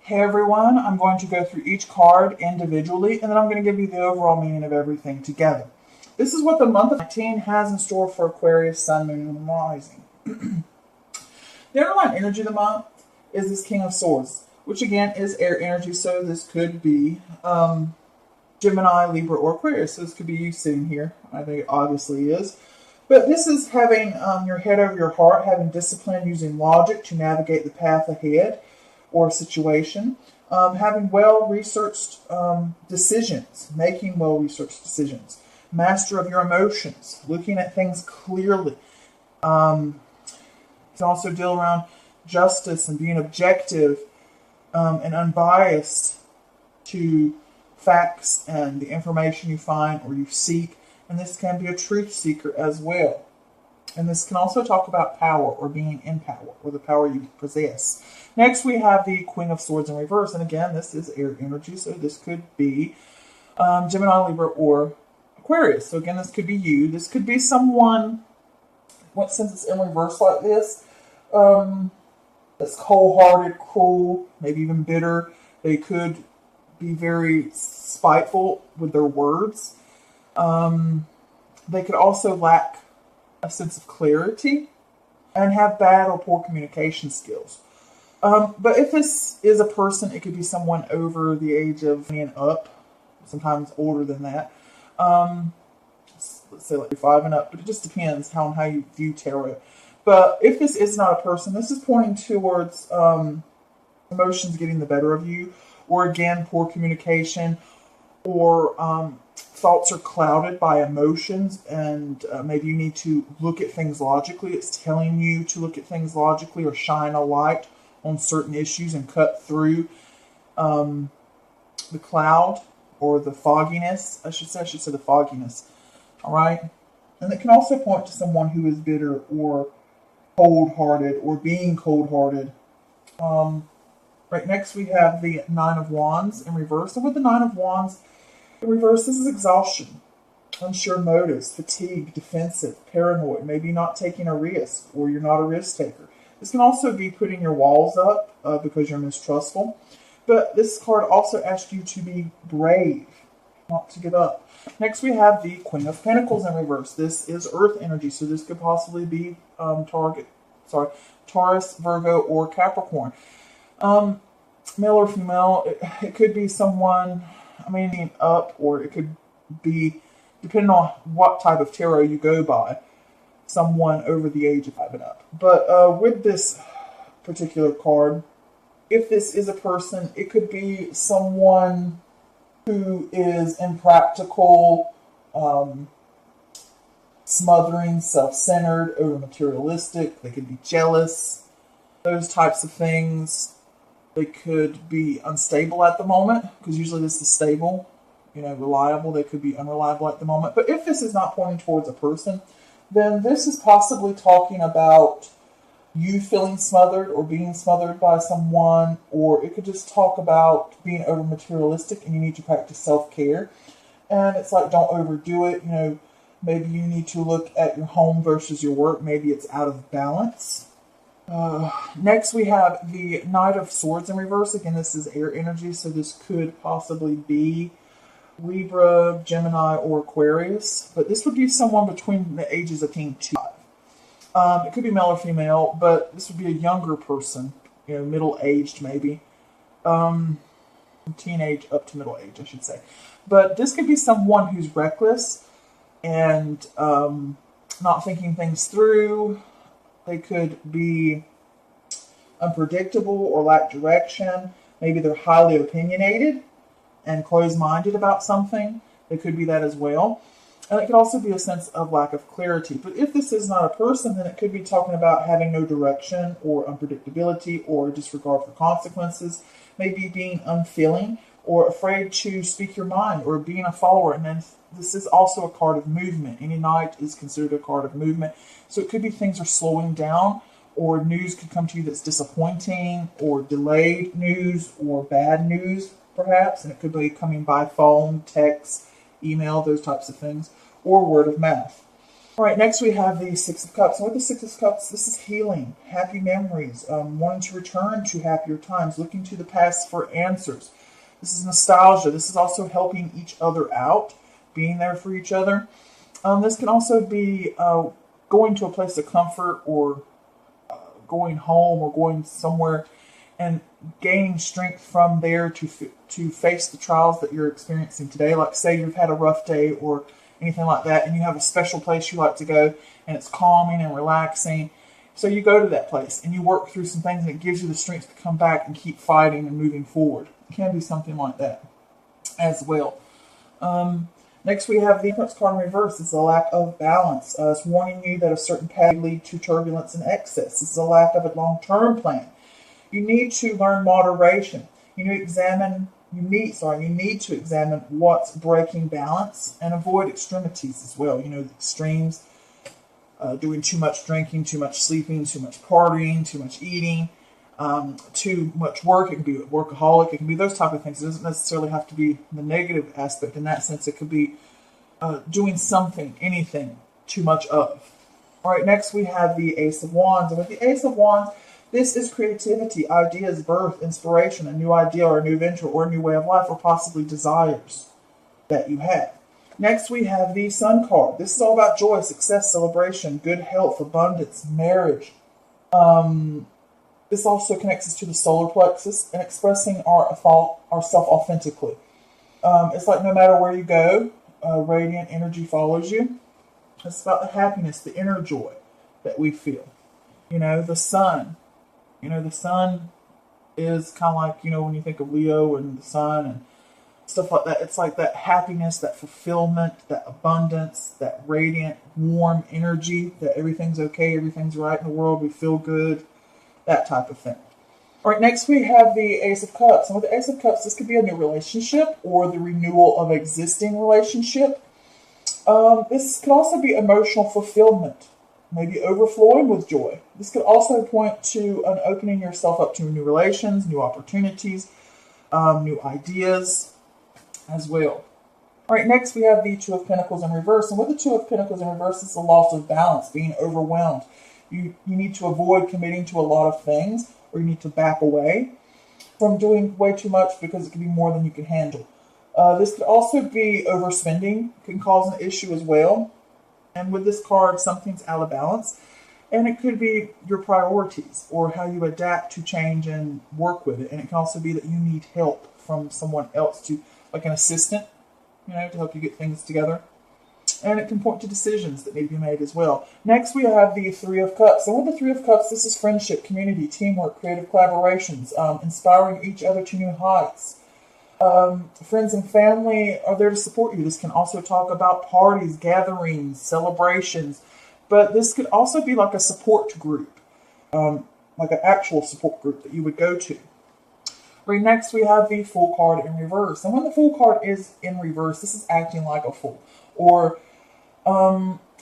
Hey everyone, I'm going to go through each card individually and then I'm going to give you the overall meaning of everything together. This is what the month of 19 has in store for Aquarius, Sun, Moon, and Rising. The underlying energy of the month is this King of Swords, which again is air energy, so this could be Gemini, Libra, or Aquarius. So this could be you sitting here. I think it obviously is. But this is having your head over your heart, having discipline, using logic to navigate the path ahead or situation, having well-researched decisions, making well-researched decisions, master of your emotions, looking at things clearly. You can also deal around justice and being objective and unbiased to facts and the information you find or you seek. And this can be a truth seeker as well. And this can also talk about power or being in power or the power you possess. Next, we have the Queen of Swords in reverse. And again, this is air energy. So this could be Gemini, Libra, or Aquarius. So again, this could be you. This could be someone, since it's in reverse like this, that's cold-hearted, cruel, maybe even bitter. They could be very spiteful with their words. They could also lack a sense of clarity and have bad or poor communication skills. But if this is a person, it could be someone over the age of 20 and up, sometimes older than that. Let's say like 5 and up, but it just depends on how you view tarot. But if this is not a person, this is pointing towards emotions getting the better of you, or again, poor communication, or thoughts are clouded by emotions, and maybe you need to look at things logically. It's telling you to look at things logically or shine a light on certain issues and cut through the cloud or the fogginess. I should say the fogginess. All right. And it can also point to someone who is bitter or cold-hearted or being cold-hearted. Right next we have the Nine of Wands in reverse. And with the Nine of Wands in reverse, this is exhaustion, unsure motives, fatigue, defensive, paranoid, maybe not taking a risk or you're not a risk taker. This can also be putting your walls up because you're mistrustful. But this card also asks you to be brave, not to give up. Next we have the Queen of Pentacles in reverse. This is earth energy, so this could possibly be Taurus, Virgo, or Capricorn. Male or female, it could be someone, up, or it could be, depending on what type of tarot you go by, someone over the age of 5 and up. But with this particular card, if this is a person, it could be someone who is impractical, smothering, self-centered, over-materialistic. They could be jealous, those types of things. They could be unstable at the moment, because usually this is stable, reliable. They could be unreliable at the moment. But if this is not pointing towards a person, then this is possibly talking about you feeling smothered or being smothered by someone, or it could just talk about being over materialistic and you need to practice self-care. And it's like, don't overdo it. Maybe you need to look at your home versus your work. Maybe it's out of balance. Next we have the Knight of Swords in reverse. Again, this is air energy, so this could possibly be Libra, Gemini, or Aquarius. But this would be someone between the ages of 10 to 5. It could be male or female, but this would be a younger person, middle-aged maybe. From teenage up to middle age, I should say. But this could be someone who's reckless and not thinking things through. They could be unpredictable or lack direction. Maybe they're highly opinionated and closed-minded about something. They could be that as well. And it could also be a sense of lack of clarity. But if this is not a person, then it could be talking about having no direction or unpredictability or disregard for consequences. Maybe being unfeeling or afraid to speak your mind or being a follower. And then this is also a card of movement. Any knight is considered a card of movement. So it could be things are slowing down, or news could come to you that's disappointing, or delayed news, or bad news, perhaps. And it could be coming by phone, text, email, those types of things, or word of mouth. All right, next we have the Six of Cups. And with the Six of Cups, this is healing, happy memories, wanting to return to happier times, looking to the past for answers. This is nostalgia. This is also helping each other out, being there for each other. This can also be going to a place of comfort, or going home, or going somewhere and gaining strength from there to face the trials that you're experiencing today. Like, say you've had a rough day or anything like that, and you have a special place you like to go, and it's calming and relaxing. So you go to that place and you work through some things, and it gives you the strength to come back and keep fighting and moving forward. It can be something like that as well. Next we have the Temperance card in reverse. It's a lack of balance. It's warning you that a certain path may lead to turbulence and excess. This is a lack of a long-term plan. You need to learn moderation. You need to examine what's breaking balance and avoid extremities as well. The extremes, doing too much drinking, too much sleeping, too much partying, too much eating, too much work. It can be workaholic. It can be those type of things. It doesn't necessarily have to be the negative aspect in that sense. It could be doing something, anything, too much of. All right, next we have the Ace of Wands. And with the Ace of Wands, this is creativity, ideas, birth, inspiration, a new idea or a new venture or a new way of life, or possibly desires that you have. Next, we have the Sun card. This is all about joy, success, celebration, good health, abundance, marriage. This also connects us to the solar plexus and expressing ourself authentically. It's like no matter where you go, radiant energy follows you. It's about the happiness, the inner joy that we feel. The sun. The sun is kind of like, when you think of Leo and the sun and stuff like that, it's like that happiness, that fulfillment, that abundance, that radiant, warm energy, that everything's okay, everything's right in the world, we feel good, that type of thing. All right, next we have the Ace of Cups. And with the Ace of Cups, this could be a new relationship or the renewal of an existing relationship. This could also be emotional fulfillment, maybe overflowing with joy. This could also point to an opening yourself up to new relations, new opportunities, new ideas as well. All right, next we have the Two of Pentacles in reverse. And with the Two of Pentacles in reverse, it's the loss of balance, being overwhelmed. You need to avoid committing to a lot of things, or you need to back away from doing way too much because it can be more than you can handle. This could also be overspending, can cause an issue as well. And with this card, something's out of balance. And it could be your priorities or how you adapt to change and work with it. And it can also be that you need help from someone else, like an assistant, to help you get things together. And it can point to decisions that need to be made as well. Next, we have the Three of Cups. And with the Three of Cups, this is friendship, community, teamwork, creative collaborations, inspiring each other to new heights. Friends and family are there to support you. This can also talk about parties, gatherings, celebrations. But this could also be like a support group, like an actual support group that you would go to. Right, next, we have the Fool card in reverse. And when the Fool card is in reverse, this is acting like a fool, or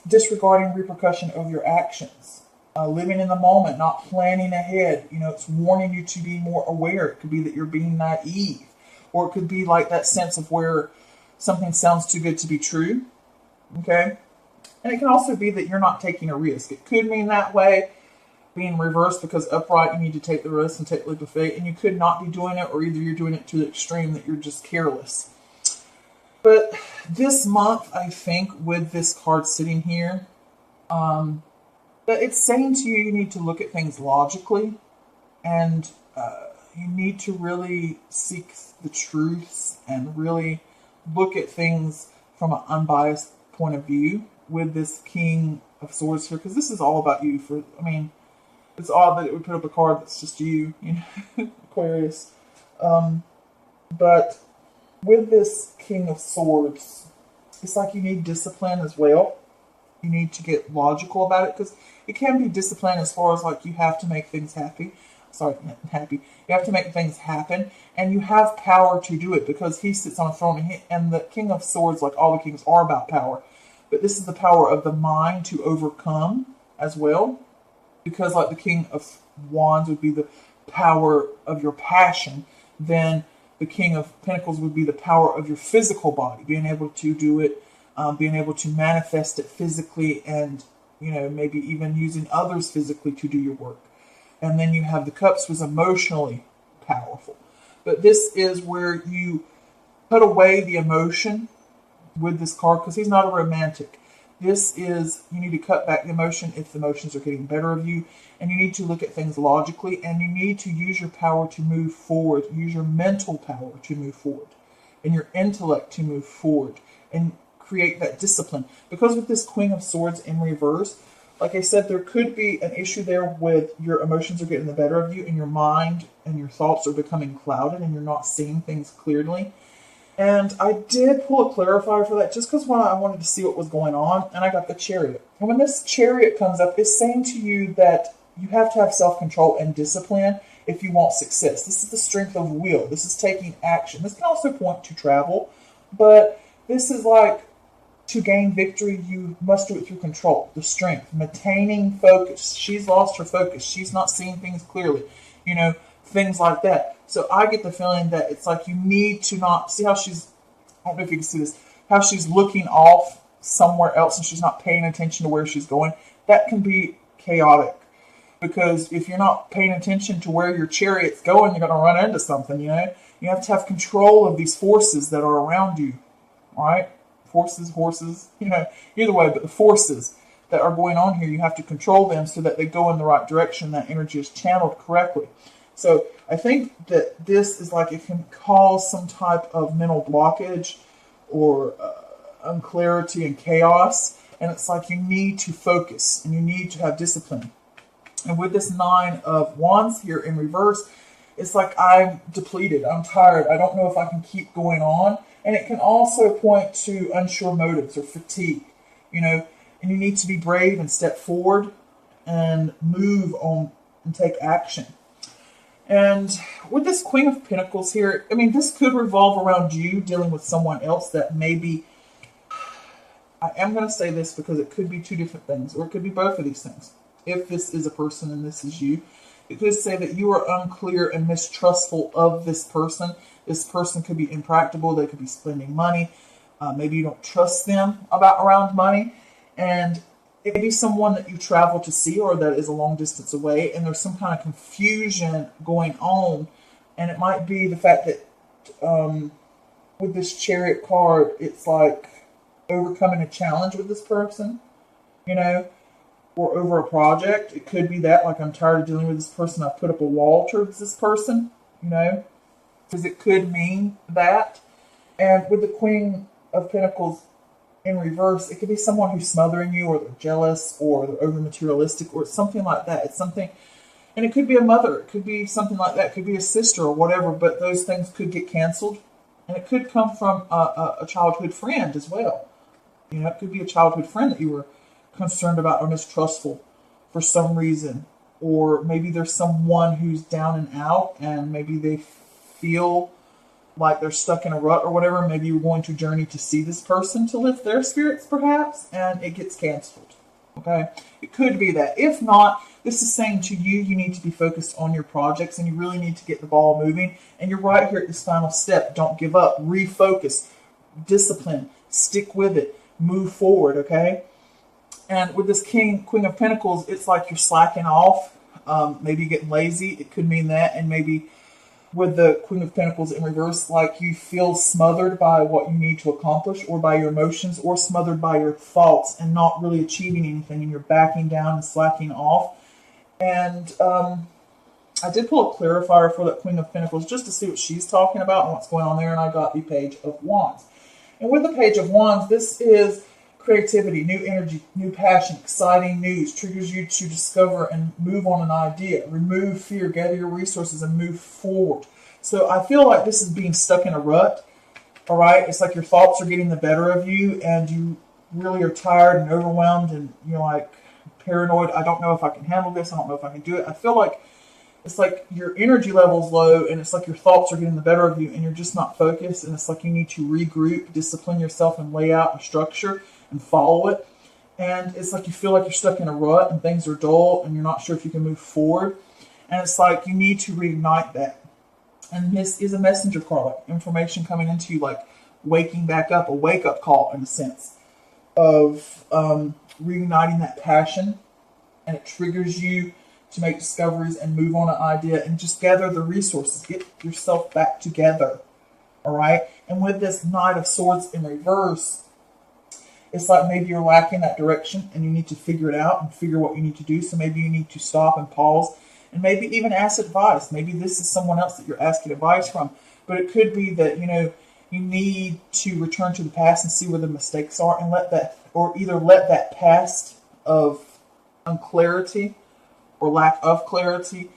disregarding repercussion of your actions, living in the moment, not planning ahead. It's warning you to be more aware. It could be that you're being naive, or it could be like that sense of where something sounds too good to be true. Okay, and it can also be that you're not taking a risk. It could mean that way, being reversed, because upright you need to take the risk and take the leap of faith, and you could not be doing it, or either you're doing it to the extreme that you're just careless. But this month, I think, with this card sitting here, that it's saying to you, you need to look at things logically, and you need to really seek the truths and really look at things from an unbiased point of view with this King of Swords here, because this is all about you. It's odd that it would put up a card that's just you, Aquarius. But with this King of Swords, it's like you need discipline as well. You need to get logical about it, because it can be discipline as far as like you have to make things happy. You have to make things happen, and you have power to do it because he sits on a throne, and the King of Swords, like all the kings, are about power. But this is the power of the mind to overcome as well, because like the King of Wands would be the power of your passion, then the King of Pentacles would be the power of your physical body, being able to do it being able to manifest it physically, and maybe even using others physically to do your work. And then you have the Cups, was emotionally powerful. But this is where you put away the emotion with this card, because he's not a romantic. This is, you need to cut back the emotion if the emotions are getting better of you, and you need to look at things logically, and you need to use your power to move forward. Use your mental power to move forward, and your intellect to move forward, and create that discipline. Because with this Queen of Swords in reverse, like I said, there could be an issue there with your emotions are getting the better of you, and your mind and your thoughts are becoming clouded, and you're not seeing things clearly. And I did pull a clarifier for that just because I wanted to see what was going on, and I got the Chariot. And when this Chariot comes up, it's saying to you that you have to have self-control and discipline if you want success. This is the strength of will. This is taking action. This can also point to travel, but this is like, to gain victory, you must do it through control, the strength, maintaining focus. She's lost her focus. She's not seeing things clearly, things like that. So I get the feeling that it's like you need to not see how she's, I don't know if you can see this, how she's looking off somewhere else and she's not paying attention to where she's going. That can be chaotic, because if you're not paying attention to where your Chariot's going, you're going to run into something, You have to have control of these forces that are around you, all right? Forces, horses, either way, but the forces that are going on here, you have to control them so that they go in the right direction, that energy is channeled correctly. So I think that this is like, it can cause some type of mental blockage or unclarity and chaos, and it's like you need to focus and you need to have discipline. And with this Nine of Wands here in reverse, it's like I'm depleted, I'm tired, I don't know if I can keep going on. And it can also point to unsure motives or fatigue, and you need to be brave and step forward and move on and take action. And with this Queen of Pentacles here, this could revolve around you dealing with someone else that maybe, I am going to say this because it could be two different things, or it could be both of these things. If this is a person and this is you, it could say that you are unclear and mistrustful of this person. This person could be impractical. They could be spending money. Maybe you don't trust them around money. And it may be someone that you travel to see or that is a long distance away. And there's some kind of confusion going on. And it might be the fact that with this Chariot card, it's like overcoming a challenge with this person, or over a project. It could be that, like, I'm tired of dealing with this person. I put up a wall towards this person, because it could mean that. And with the Queen of Pentacles in reverse, it could be someone who's smothering you, or they're jealous, or they're over materialistic, or something like that. It's something, and it could be a mother, it could be something like that, it could be a sister or whatever, but those things could get canceled. And it could come from a childhood friend as well. It could be a childhood friend that you were concerned about or mistrustful for some reason. Or maybe there's someone who's down and out, and maybe they feel like they're stuck in a rut or whatever. Maybe you're going to journey to see this person to lift their spirits perhaps, and it gets canceled. Okay? It could be that. If not, this is saying to you, you need to be focused on your projects, and you really need to get the ball moving. And you're right here at this final step. Don't give up. Refocus. Discipline. Stick with it. Move forward, okay? And with this Queen of Pentacles, it's like you're slacking off. Maybe getting lazy. It could mean that. And maybe with the Queen of Pentacles in reverse, like you feel smothered by what you need to accomplish, or by your emotions, or smothered by your thoughts, and not really achieving anything, and you're backing down and slacking off. And I did pull a clarifier for that Queen of Pentacles just to see what she's talking about and what's going on there, and I got the Page of Wands. And with the Page of Wands, this is creativity, new energy, new passion, exciting news, triggers you to discover and move on an idea, remove fear, gather your resources, and move forward. So I feel like this is being stuck in a rut, all right? It's like your thoughts are getting the better of you, and you really are tired and overwhelmed, and you're like paranoid. I don't know if I can handle this. I don't know if I can do it. I feel like it's like your energy level's low, and it's like your thoughts are getting the better of you, and you're just not focused, and it's like you need to regroup, discipline yourself, and lay out a structure and follow it. And it's like you feel like you're stuck in a rut and things are dull and you're not sure if you can move forward. And it's like you need to reignite that. And this is a messenger card, like information coming into you, like waking back up, a wake-up call in a sense. of reuniting that passion, and it triggers you to make discoveries and move on an idea and just gather the resources, get yourself back together. All right. And with this Knight of Swords in reverse, it's like maybe you're lacking that direction and you need to figure it out and figure what you need to do. So maybe you need to stop and pause and maybe even ask advice. Maybe this is someone else that you're asking advice from, but it could be that, you need to return to the past and see where the mistakes are and let that past of unclarity or lack of clarity,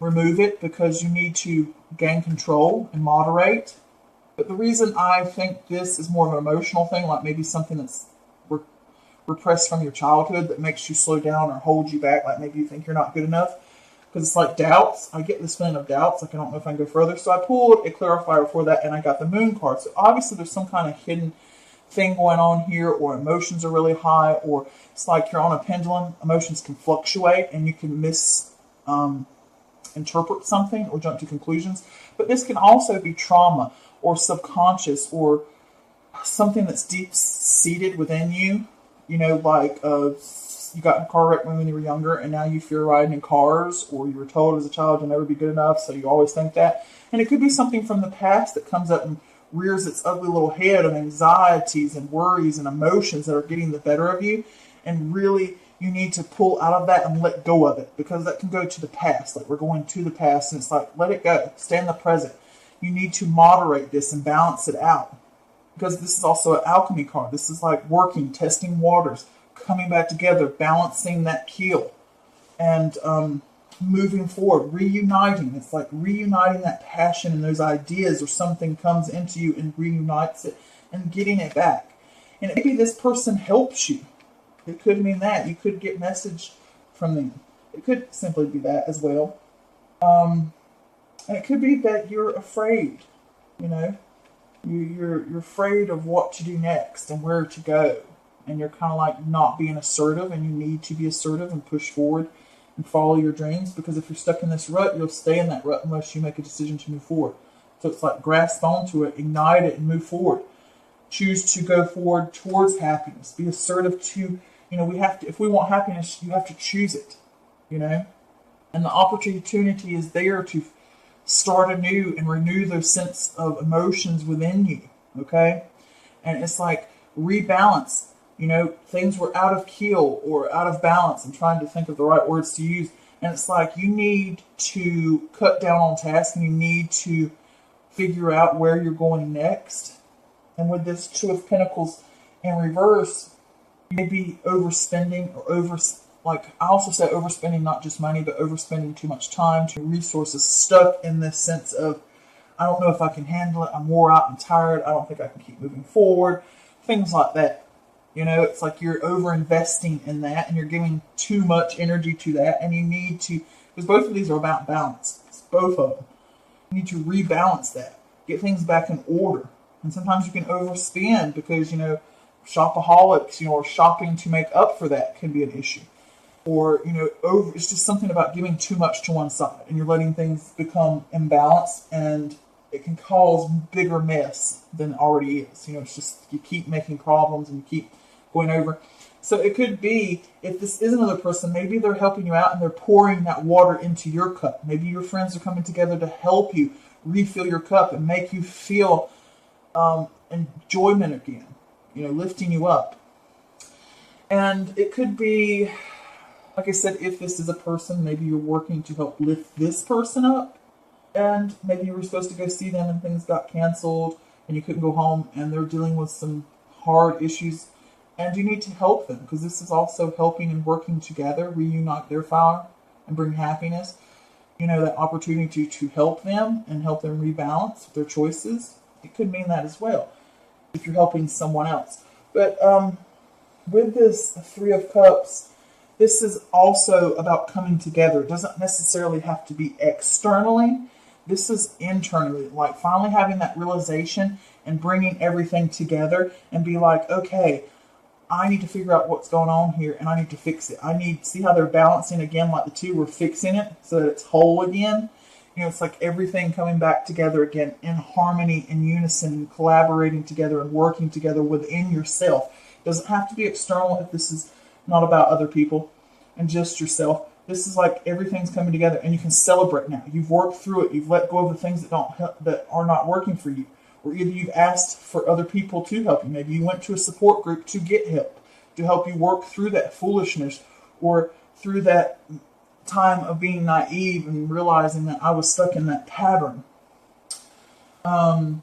remove it, because you need to gain control and moderate. But the reason I think this is more of an emotional thing, like maybe something that's repressed from your childhood that makes you slow down or hold you back, like maybe you think you're not good enough, because it's like doubts. I get this feeling of doubts, like I don't know if I can go further. So I pulled a clarifier for that, and I got the Moon card. So obviously there's some kind of hidden thing going on here, or emotions are really high, or it's like you're on a pendulum. Emotions can fluctuate, and you can interpret something or jump to conclusions. But this can also be trauma or subconscious or something that's deep-seated within you. Like you got in a car wreck when you were younger, and now you fear riding in cars, or you were told as a child you'll never be good enough, so you always think that. And it could be something from the past that comes up and rears its ugly little head of anxieties and worries and emotions that are getting the better of you. And really, you need to pull out of that and let go of it, because that can go to the past. Like we're going to the past, and it's like, let it go. Stay in the present. You need to moderate this and balance it out, because this is also an alchemy card. This is like working, testing waters, coming back together, balancing that keel, and moving forward, reuniting. It's like reuniting that passion and those ideas, or something comes into you and reunites it and getting it back. And maybe this person helps you. It could mean that. You could get message from them. It could simply be that as well. And it could be that you're afraid, You're afraid of what to do next and where to go. And you're kind of like not being assertive, and you need to be assertive and push forward and follow your dreams, because if you're stuck in this rut, you'll stay in that rut unless you make a decision to move forward. So it's like grasp onto it, ignite it, and move forward. Choose to go forward towards happiness. Be assertive to, we have to, if we want happiness, you have to choose it, And the opportunity is there to start anew and renew those sense of emotions within you, okay? And it's like rebalance. Things were out of keel or out of balance. I'm trying to think of the right words to use. And it's like you need to cut down on tasks, and you need to figure out where you're going next. And with this Two of Pentacles in reverse, you may be overspending or I also say overspending, not just money, but overspending too much time, too resources, stuck in this sense of, I don't know if I can handle it. I'm wore out and tired. I don't think I can keep moving forward. Things like that. It's like you're over-investing in that, and you're giving too much energy to that, and you need to, because both of these are about balance. It's both of them. You need to rebalance that. Get things back in order. And sometimes you can overspend because, shopaholics, or shopping to make up for that can be an issue. Or, it's just something about giving too much to one side, and you're letting things become imbalanced, and it can cause bigger mess than it already is. It's just, you keep making problems and you keep going over. So it could be, if this is another person, maybe they're helping you out and they're pouring that water into your cup. Maybe your friends are coming together to help you refill your cup and make you feel enjoyment again, lifting you up. And it could be, like I said, if this is a person, maybe you're working to help lift this person up. And maybe you were supposed to go see them and things got canceled and you couldn't go home, and they're dealing with some hard issues. And you need to help them, because this is also helping and working together, reunite their fire and bring happiness. That opportunity to help them and help them rebalance their choices. It could mean that as well, if you're helping someone else. But with this Three of Cups, this is also about coming together. It doesn't necessarily have to be externally. This is internally, like finally having that realization and bringing everything together and be like, okay, I need to figure out what's going on here, and I need to fix it. I need to see how they're balancing again, like the two were fixing it so that it's whole again. It's like everything coming back together again in harmony, in unison, and collaborating together and working together within yourself. It doesn't have to be external if this is not about other people and just yourself. This is like everything's coming together, and you can celebrate now. You've worked through it. You've let go of the things that don't help, that are not working for you, or either you've asked for other people to help you. Maybe you went to a support group to get help, to help you work through that foolishness, or through that time of being naive and realizing that I was stuck in that pattern. And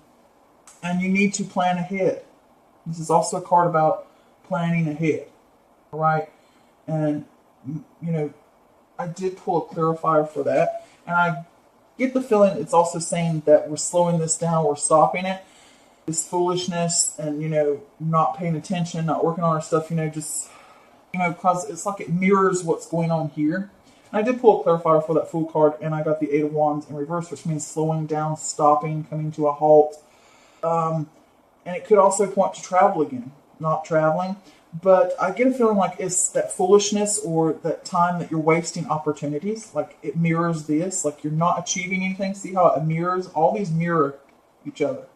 you need to plan ahead. This is also a card about planning ahead. All right. And, I did pull a clarifier for that. And I get the feeling it's also saying that we're slowing this down, we're stopping it. This foolishness and, not paying attention, not working on our stuff, because it's like it mirrors what's going on here. And I did pull a clarifier for that Fool card, and I got the Eight of Wands in reverse, which means slowing down, stopping, coming to a halt. And it could also point to travel again, not traveling. But I get a feeling like it's that foolishness or that time that you're wasting opportunities. Like it mirrors this, like you're not achieving anything. See how it mirrors? All these mirror each other.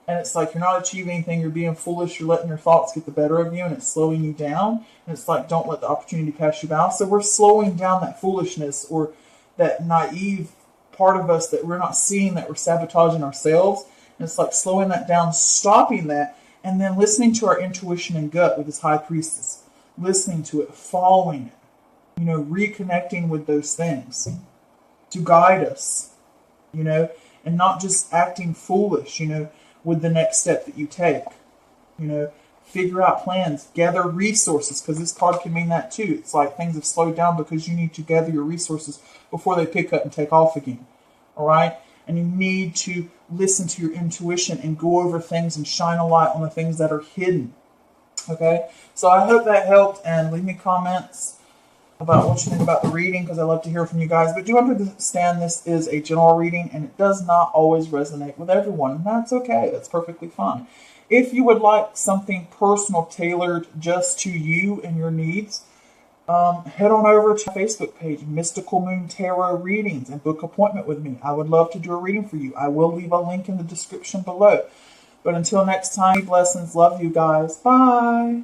And it's like you're not achieving anything, you're being foolish, you're letting your thoughts get the better of you, and it's slowing you down. And it's like, don't let the opportunity pass you by. So we're slowing down that foolishness or that naive part of us that we're not seeing, that we're sabotaging ourselves. And it's like slowing that down, stopping that, and then listening to our intuition and gut with this High Priestess. Listening to it, following it, reconnecting with those things to guide us, and not just acting foolish, with the next step that you take. Figure out plans, gather resources, because this card can mean that too. It's like things have slowed down because you need to gather your resources before they pick up and take off again. All right? And you need to listen to your intuition and go over things and shine a light on the things that are hidden. Okay? So I hope that helped, and leave me comments about what you think about the reading, because I love to hear from you guys. But do understand this is a general reading, and it does not always resonate with everyone, and that's okay. That's perfectly fine. If you would like something personal, tailored just to you and your needs, head on over to my Facebook page, Mystical Moon Tarot Readings, and book an appointment with me. I would love to do a reading for you. I will leave a link in the description below. But until next time, blessings. Love you guys. Bye.